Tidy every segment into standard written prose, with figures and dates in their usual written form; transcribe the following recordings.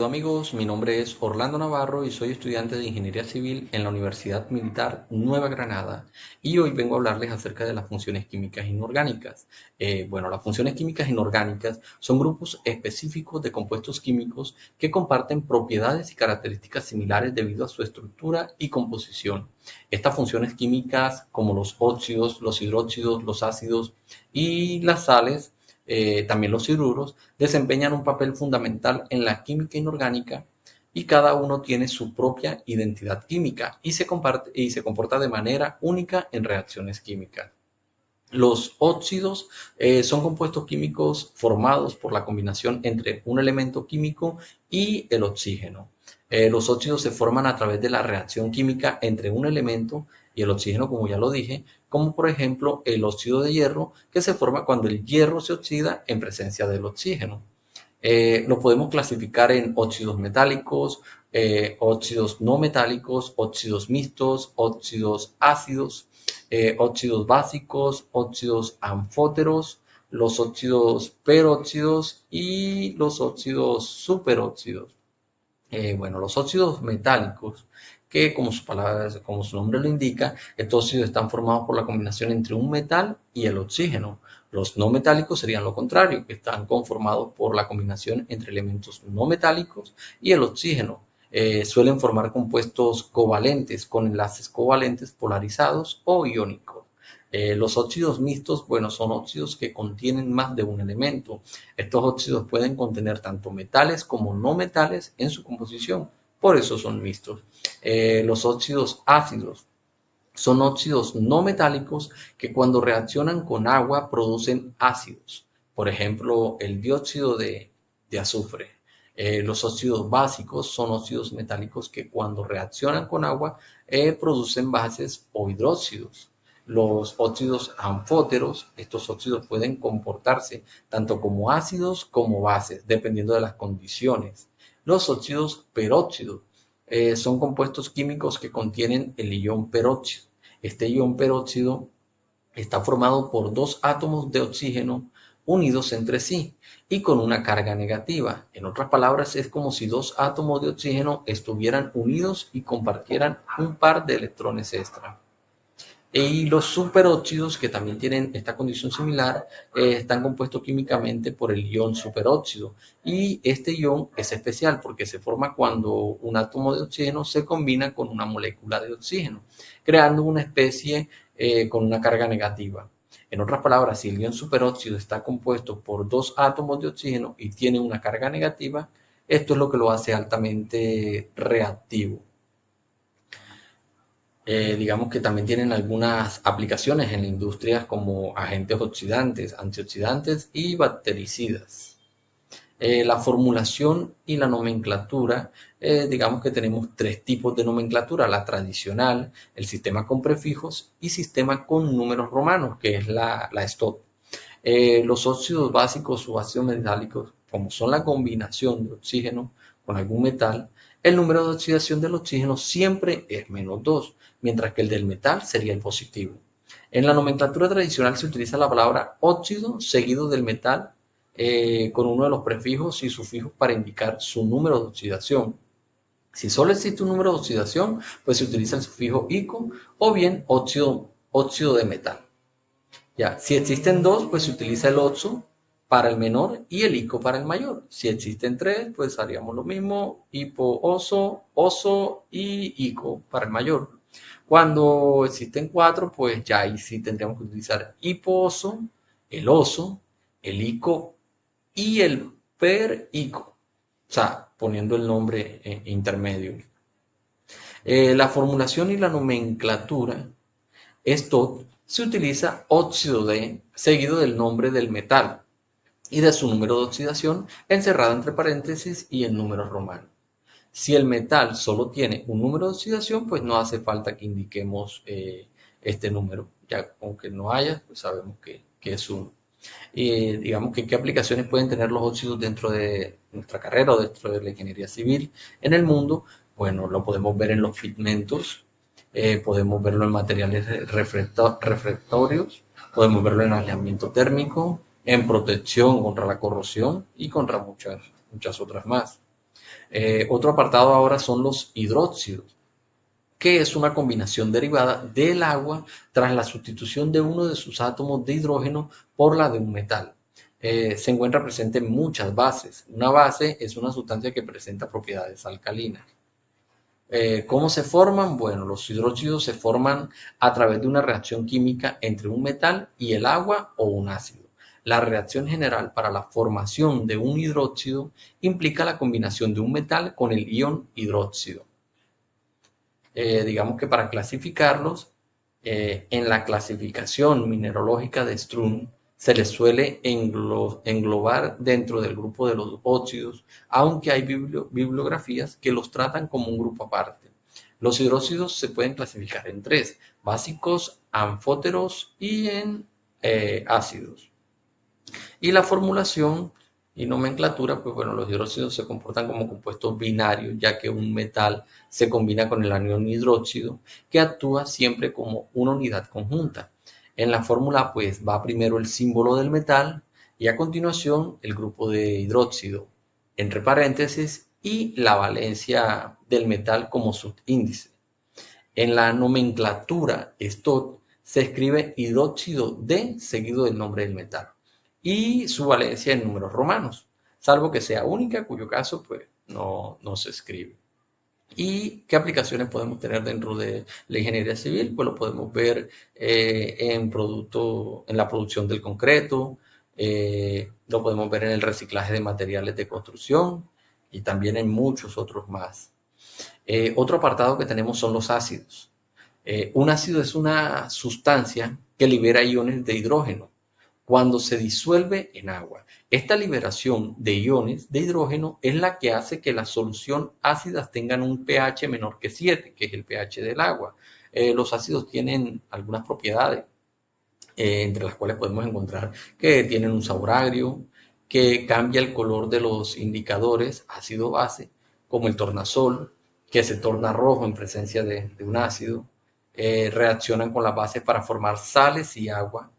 Hola amigos, mi nombre es Orlando Navarro y soy estudiante de Ingeniería Civil en la Universidad Militar Nueva Granada y hoy vengo a hablarles acerca de las funciones químicas inorgánicas. Las funciones químicas inorgánicas son grupos específicos de compuestos químicos que comparten propiedades y características similares debido a su estructura y composición. Estas funciones químicas, como los óxidos, los hidróxidos, los ácidos y las sales, también los cianuro, desempeñan un papel fundamental en la química inorgánica y cada uno tiene su propia identidad química y se comporta de manera única en reacciones químicas. Los óxidos son compuestos químicos formados por la combinación entre un elemento químico y el oxígeno. Los óxidos se forman a través de la reacción química entre un elemento y el oxígeno, como ya lo dije, como por ejemplo el óxido de hierro, que se forma cuando el hierro se oxida en presencia del oxígeno. Lo podemos clasificar en óxidos metálicos, óxidos no metálicos, óxidos mixtos, óxidos ácidos, óxidos básicos, óxidos anfóteros, los óxidos peróxidos y los óxidos superóxidos. Los óxidos metálicos, que como su nombre lo indica, estos óxidos están formados por la combinación entre un metal y el oxígeno. Los no metálicos serían lo contrario, que están conformados por la combinación entre elementos no metálicos y el oxígeno. Suelen formar compuestos covalentes con enlaces covalentes polarizados o iónicos. Los óxidos mixtos, son óxidos que contienen más de un elemento. Estos óxidos pueden contener tanto metales como no metales en su composición, por eso son mixtos. Los óxidos ácidos son óxidos no metálicos que cuando reaccionan con agua producen ácidos, por ejemplo, el dióxido de azufre. Los óxidos básicos son óxidos metálicos que cuando reaccionan con agua producen bases o hidróxidos. Los óxidos anfóteros, estos óxidos pueden comportarse tanto como ácidos como bases, dependiendo de las condiciones. Los óxidos peróxidos son compuestos químicos que contienen el ion peróxido. Este ion peróxido está formado por dos átomos de oxígeno unidos entre sí y con una carga negativa. En otras palabras, es como si dos átomos de oxígeno estuvieran unidos y compartieran un par de electrones extra. Y los superóxidos, que también tienen esta condición similar, están compuestos químicamente por el ion superóxido. Y este ion es especial porque se forma cuando un átomo de oxígeno se combina con una molécula de oxígeno, creando una especie con una carga negativa. En otras palabras, si el ion superóxido está compuesto por dos átomos de oxígeno y tiene una carga negativa, esto es lo que lo hace altamente reactivo. Digamos que también tienen algunas aplicaciones en la industria como agentes oxidantes, antioxidantes y bactericidas. La formulación y la nomenclatura, digamos que tenemos tres tipos de nomenclatura: la tradicional, el sistema con prefijos y sistema con números romanos, que es la STOT. Los óxidos básicos o ácidos metálicos, como son la combinación de oxígeno con algún metal, el número de oxidación del oxígeno siempre es -2, mientras que el del metal sería el positivo. En la nomenclatura tradicional se utiliza la palabra óxido seguido del metal con uno de los prefijos y sufijos para indicar su número de oxidación. Si solo existe un número de oxidación, pues se utiliza el sufijo ico o bien óxido de metal. Ya, si existen dos, pues se utiliza el oxo para el menor y el ico para el mayor. Si existen tres, pues haríamos lo mismo: hipo, oso y ico para el mayor. Cuando existen cuatro, pues ya ahí sí tendríamos que utilizar hipo-oso, el ico y el per-ico. O sea, poniendo el nombre intermedio. La formulación y la nomenclatura: esto se utiliza óxido de seguido del nombre del metal y de su número de oxidación encerrado entre paréntesis y en números romanos. Si el metal solo tiene un número de oxidación, pues no hace falta que indiquemos este número. Ya aunque no haya, pues sabemos que es uno. Y digamos que qué aplicaciones pueden tener los óxidos dentro de nuestra carrera o dentro de la ingeniería civil en el mundo. Bueno, lo podemos ver en los pigmentos, podemos verlo en materiales refractorios, podemos verlo en aislamiento térmico, en protección contra la corrosión y contra muchas otras más. Otro apartado ahora son los hidróxidos, que es una combinación derivada del agua tras la sustitución de uno de sus átomos de hidrógeno por la de un metal. Se encuentra presente en muchas bases. Una base es una sustancia que presenta propiedades alcalinas. ¿Cómo se forman? Bueno, los hidróxidos se forman a través de una reacción química entre un metal y el agua o un ácido. La reacción general para la formación de un hidróxido implica la combinación de un metal con el ion hidróxido. Digamos que para clasificarlos, en la clasificación mineralógica de Strunz se les suele englobar dentro del grupo de los óxidos, aunque hay bibliografías que los tratan como un grupo aparte. Los hidróxidos se pueden clasificar en tres: básicos, anfóteros y en ácidos. Y la formulación y nomenclatura, pues bueno, los hidróxidos se comportan como compuestos binarios, ya que un metal se combina con el anión hidróxido, que actúa siempre como una unidad conjunta. En la fórmula, pues va primero el símbolo del metal y a continuación el grupo de hidróxido, entre paréntesis, y la valencia del metal como subíndice. En la nomenclatura STOT se escribe hidróxido de seguido del nombre del metal y su valencia en números romanos, salvo que sea única, cuyo caso pues no se escribe. ¿Y qué aplicaciones podemos tener dentro de la ingeniería civil? Pues lo podemos ver en la producción del concreto, lo podemos ver en el reciclaje de materiales de construcción y también en muchos otros más. Otro apartado que tenemos son los ácidos. Un ácido es una sustancia que libera iones de hidrógeno cuando se disuelve en agua. Esta liberación de iones de hidrógeno es la que hace que las soluciones ácidas tengan un pH menor que 7, que es el pH del agua. Los ácidos tienen algunas propiedades, entre las cuales podemos encontrar que tienen un sabor agrio, que cambia el color de los indicadores ácido-base, como el tornasol, que se torna rojo en presencia de un ácido. Reaccionan con las bases para formar sales y agua,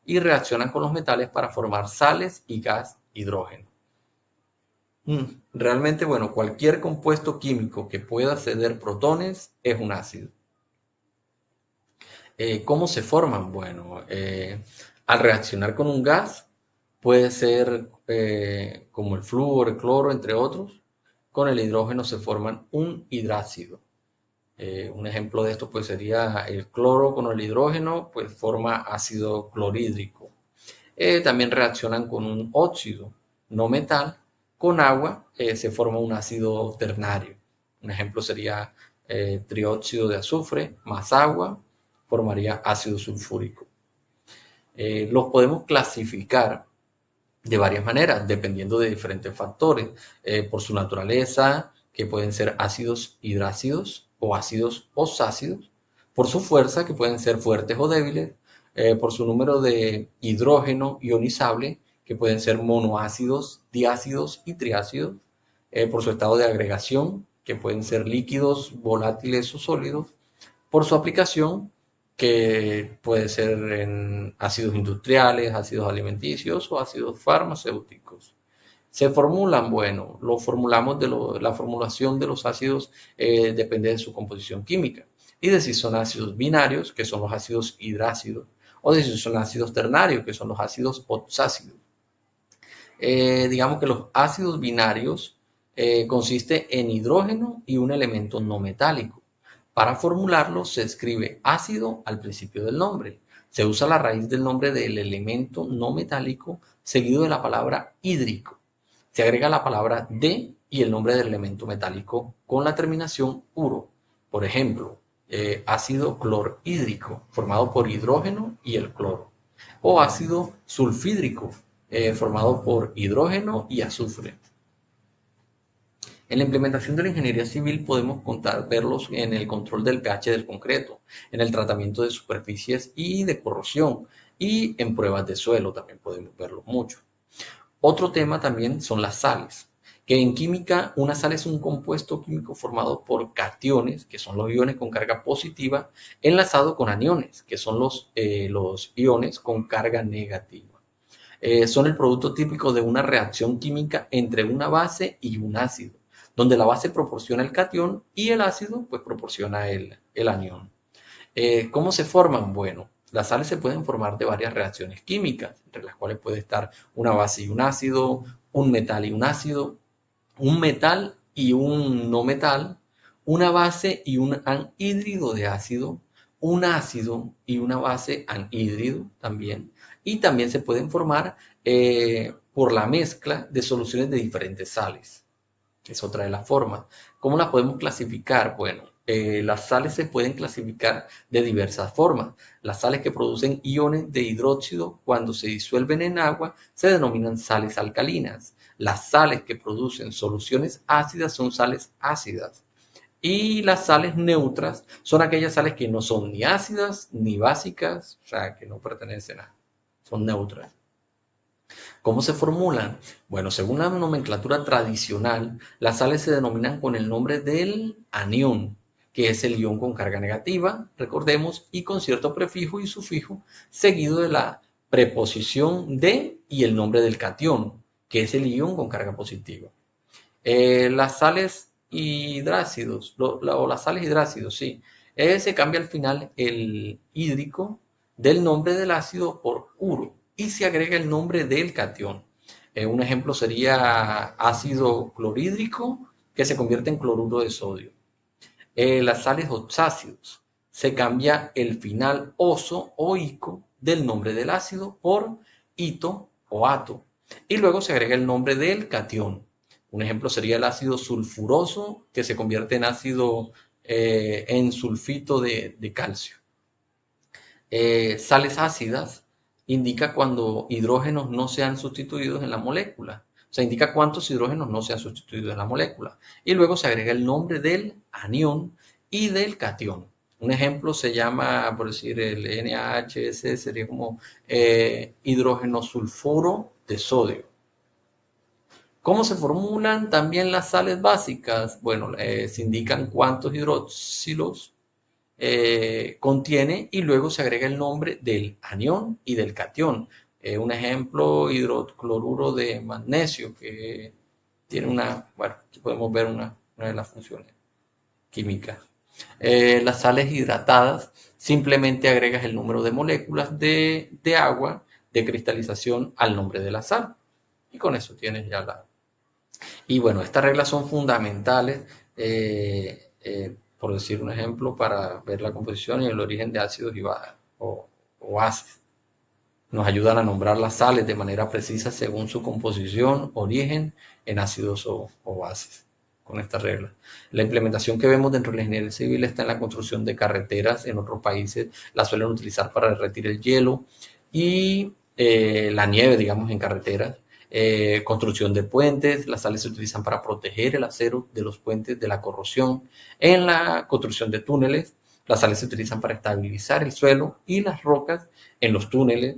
y reaccionan con los metales para formar sales y gas hidrógeno. Realmente, bueno, cualquier compuesto químico que pueda ceder protones es un ácido. ¿Cómo se forman? Bueno, al reaccionar con un gas, puede ser como el flúor, el cloro, entre otros. Con el hidrógeno se forman un hidrácido. Un ejemplo de esto pues sería el cloro con el hidrógeno, pues forma ácido clorhídrico. También reaccionan con un óxido no metal, con agua se forma un ácido ternario. Un ejemplo sería trióxido de azufre más agua, formaría ácido sulfúrico. Los podemos clasificar de varias maneras, dependiendo de diferentes factores, por su naturaleza, que pueden ser ácidos hidrácidos o ácidos osácidos, por su fuerza, que pueden ser fuertes o débiles, por su número de hidrógeno ionizable, que pueden ser monoácidos, diácidos y triácidos, por su estado de agregación, que pueden ser líquidos, volátiles o sólidos, por su aplicación, que puede ser en ácidos industriales, ácidos alimenticios o ácidos farmacéuticos. Se formulan, bueno, la formulación de los ácidos depende de su composición química y de si son ácidos binarios, que son los ácidos hidrácidos, o de si son ácidos ternarios, que son los ácidos oxácidos. Digamos que los ácidos binarios consiste en hidrógeno y un elemento no metálico. Para formularlo se escribe ácido al principio del nombre. Se usa la raíz del nombre del elemento no metálico seguido de la palabra hídrico. Se agrega la palabra de y el nombre del elemento metálico con la terminación uro. Por ejemplo, ácido clorhídrico formado por hidrógeno y el cloro. O ácido sulfídrico formado por hidrógeno y azufre. En la implementación de la ingeniería civil podemos verlos en el control del pH del concreto, en el tratamiento de superficies y de corrosión, y en pruebas de suelo también podemos verlos mucho. Otro tema también son las sales, que en química una sal es un compuesto químico formado por cationes, que son los iones con carga positiva, enlazado con aniones, que son los iones con carga negativa. Son el producto típico de una reacción química entre una base y un ácido. donde la base proporciona el catión y el ácido pues proporciona el anión. ¿Cómo se forman? Bueno, las sales se pueden formar de varias reacciones químicas, entre las cuales puede estar una base y un ácido, un metal y un ácido, un metal y un no metal, una base y un anhídrido de ácido, un ácido y una base anhídrido también. Y también se pueden formar por la mezcla de soluciones de diferentes sales. Es otra de las formas. ¿Cómo las podemos clasificar? Bueno, las sales se pueden clasificar de diversas formas. Las sales que producen iones de hidróxido cuando se disuelven en agua se denominan sales alcalinas. Las sales que producen soluciones ácidas son sales ácidas. Y las sales neutras son aquellas sales que no son ni ácidas ni básicas, o sea, que no pertenecen a, son neutras. ¿Cómo se formulan? Bueno, según la nomenclatura tradicional, las sales se denominan con el nombre del anión, que es el ion con carga negativa, recordemos, y con cierto prefijo y sufijo, seguido de la preposición de y el nombre del catión, que es el ion con carga positiva. Las sales hidrácidos, o las sales hidrácidos, sí, se cambia al final el hídrico del nombre del ácido por uro y se agrega el nombre del catión. Un ejemplo sería ácido clorhídrico que se convierte en cloruro de sodio. Las sales oxácidos se cambia el final oso o ico del nombre del ácido por ito o ato y luego se agrega el nombre del catión. Un ejemplo sería el ácido sulfuroso que se convierte en ácido en sulfito de calcio. Sales ácidas indica cuando hidrógenos no sean sustituidos en la molécula. O sea, indica cuántos hidrógenos no se han sustituido en la molécula. Y luego se agrega el nombre del anión y del catión. Un ejemplo se llama, por decir, el NaHS, sería como hidrógeno sulfuro de sodio. ¿Cómo se formulan también las sales básicas? Bueno, se indican cuántos hidroxilos contiene y luego se agrega el nombre del anión y del catión. Un ejemplo, hidrocloruro de magnesio, que tiene una, bueno, aquí podemos ver una de las funciones químicas. Las sales hidratadas, simplemente agregas el número de moléculas de agua de cristalización al nombre de la sal. Y con eso tienes ya la... Y bueno, estas reglas son fundamentales por decir un ejemplo, para ver la composición y el origen de ácidos y o bases. Nos ayudan a nombrar las sales de manera precisa según su composición, origen en ácidos o bases, con esta regla. La implementación que vemos dentro de la ingeniería civil está en la construcción de carreteras. En otros países la suelen utilizar para derretir el hielo y la nieve, digamos, en carreteras. Construcción de puentes, las sales se utilizan para proteger el acero de los puentes de la corrosión. En la construcción de túneles, las sales se utilizan para estabilizar el suelo y las rocas en los túneles.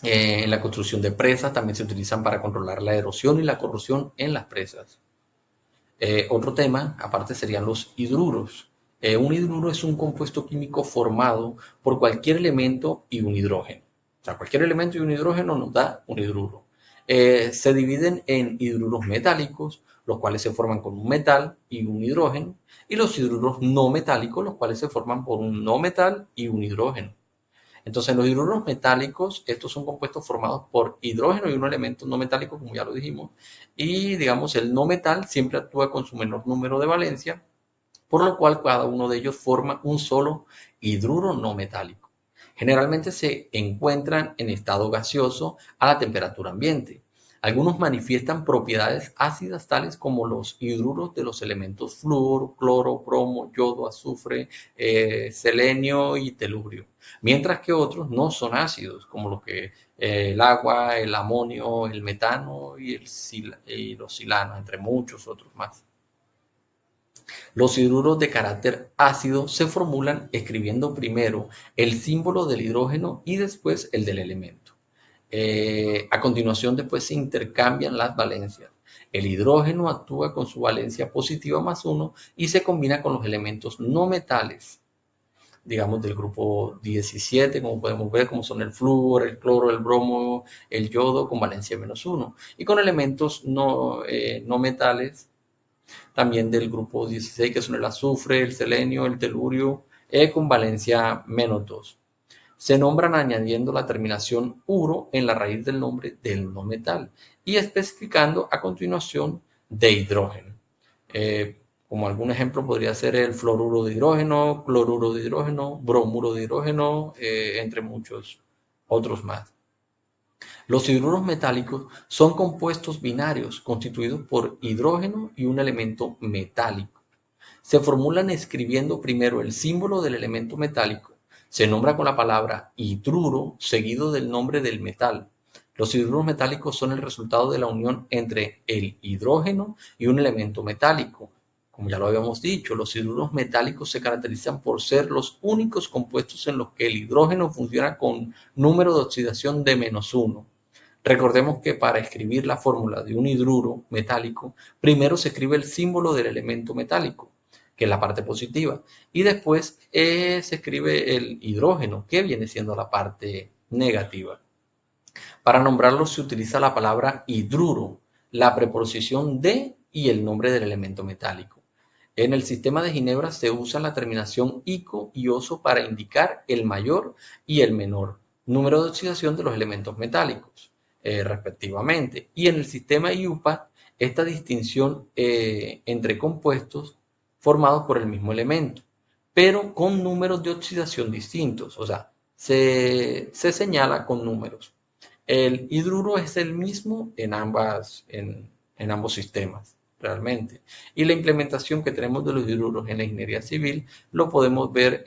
En la construcción de presas también se utilizan para controlar la erosión y la corrosión en las presas. Otro tema, aparte, serían los hidruros. Un hidruro es un compuesto químico formado por cualquier elemento y un hidrógeno. O sea, cualquier elemento y un hidrógeno nos da un hidruro. Se dividen en hidruros metálicos, los cuales se forman con un metal y un hidrógeno, y los hidruros no metálicos, los cuales se forman por un no metal y un hidrógeno. Entonces, los hidruros metálicos, estos son compuestos formados por hidrógeno y un elemento no metálico, como ya lo dijimos, y digamos, el no metal siempre actúa con su menor número de valencia, por lo cual cada uno de ellos forma un solo hidruro no metálico. Generalmente se encuentran en estado gaseoso a la temperatura ambiente. Algunos manifiestan propiedades ácidas tales como los hidruros de los elementos flúor, cloro, bromo, yodo, azufre, selenio y telurio, mientras que otros no son ácidos, como lo que el agua, el amonio, el metano y los silanos, entre muchos otros más. Los hidruros de carácter ácido se formulan escribiendo primero el símbolo del hidrógeno y después el del elemento. A continuación, después se intercambian las valencias. El hidrógeno actúa con su valencia positiva más 1 y se combina con los elementos no metales, digamos del grupo 17, como podemos ver, como son el flúor, el cloro, el bromo, el yodo, con valencia -1. Y con elementos no metales, También del grupo 16, que son el azufre, el selenio, el telurio, con valencia -2. Se nombran añadiendo la terminación uro en la raíz del nombre del no metal y especificando a continuación de hidrógeno. Como algún ejemplo podría ser el fluoruro de hidrógeno, cloruro de hidrógeno, bromuro de hidrógeno, entre muchos otros más. Los hidruros metálicos son compuestos binarios constituidos por hidrógeno y un elemento metálico. Se formulan escribiendo primero el símbolo del elemento metálico. Se nombra con la palabra hidruro seguido del nombre del metal. Los hidruros metálicos son el resultado de la unión entre el hidrógeno y un elemento metálico. Como ya lo habíamos dicho, los hidruros metálicos se caracterizan por ser los únicos compuestos en los que el hidrógeno funciona con número de oxidación de -1. Recordemos que para escribir la fórmula de un hidruro metálico, primero se escribe el símbolo del elemento metálico, que es la parte positiva, y después se escribe el hidrógeno, que viene siendo la parte negativa. Para nombrarlo se utiliza la palabra hidruro, la preposición de y el nombre del elemento metálico. En el sistema de Ginebra se usa la terminación ico y oso para indicar el mayor y el menor número de oxidación de los elementos metálicos, respectivamente. Y en el sistema IUPAC, esta distinción entre compuestos formados por el mismo elemento, pero con números de oxidación distintos, o sea, se señala con números. El hidruro es el mismo en ambos sistemas, realmente. Y la implementación que tenemos de los hidruros en la ingeniería civil lo podemos ver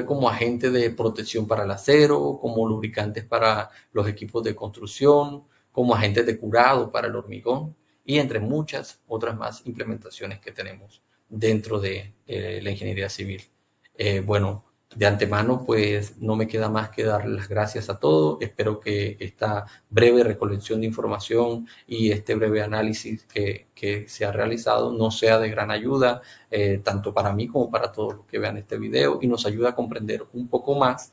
como agente de protección para el acero, como lubricantes para los equipos de construcción, como agentes de curado para el hormigón y entre muchas otras más implementaciones que tenemos dentro de la ingeniería civil. Bueno, de antemano, pues no me queda más que dar las gracias a todos. Espero que esta breve recolección de información y este breve análisis que se ha realizado nos sea de gran ayuda, tanto para mí como para todos los que vean este video, y nos ayuda a comprender un poco más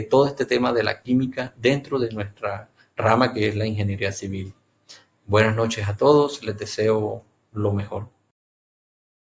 todo este tema de la química dentro de nuestra rama, que es la ingeniería civil. Buenas noches a todos, les deseo lo mejor.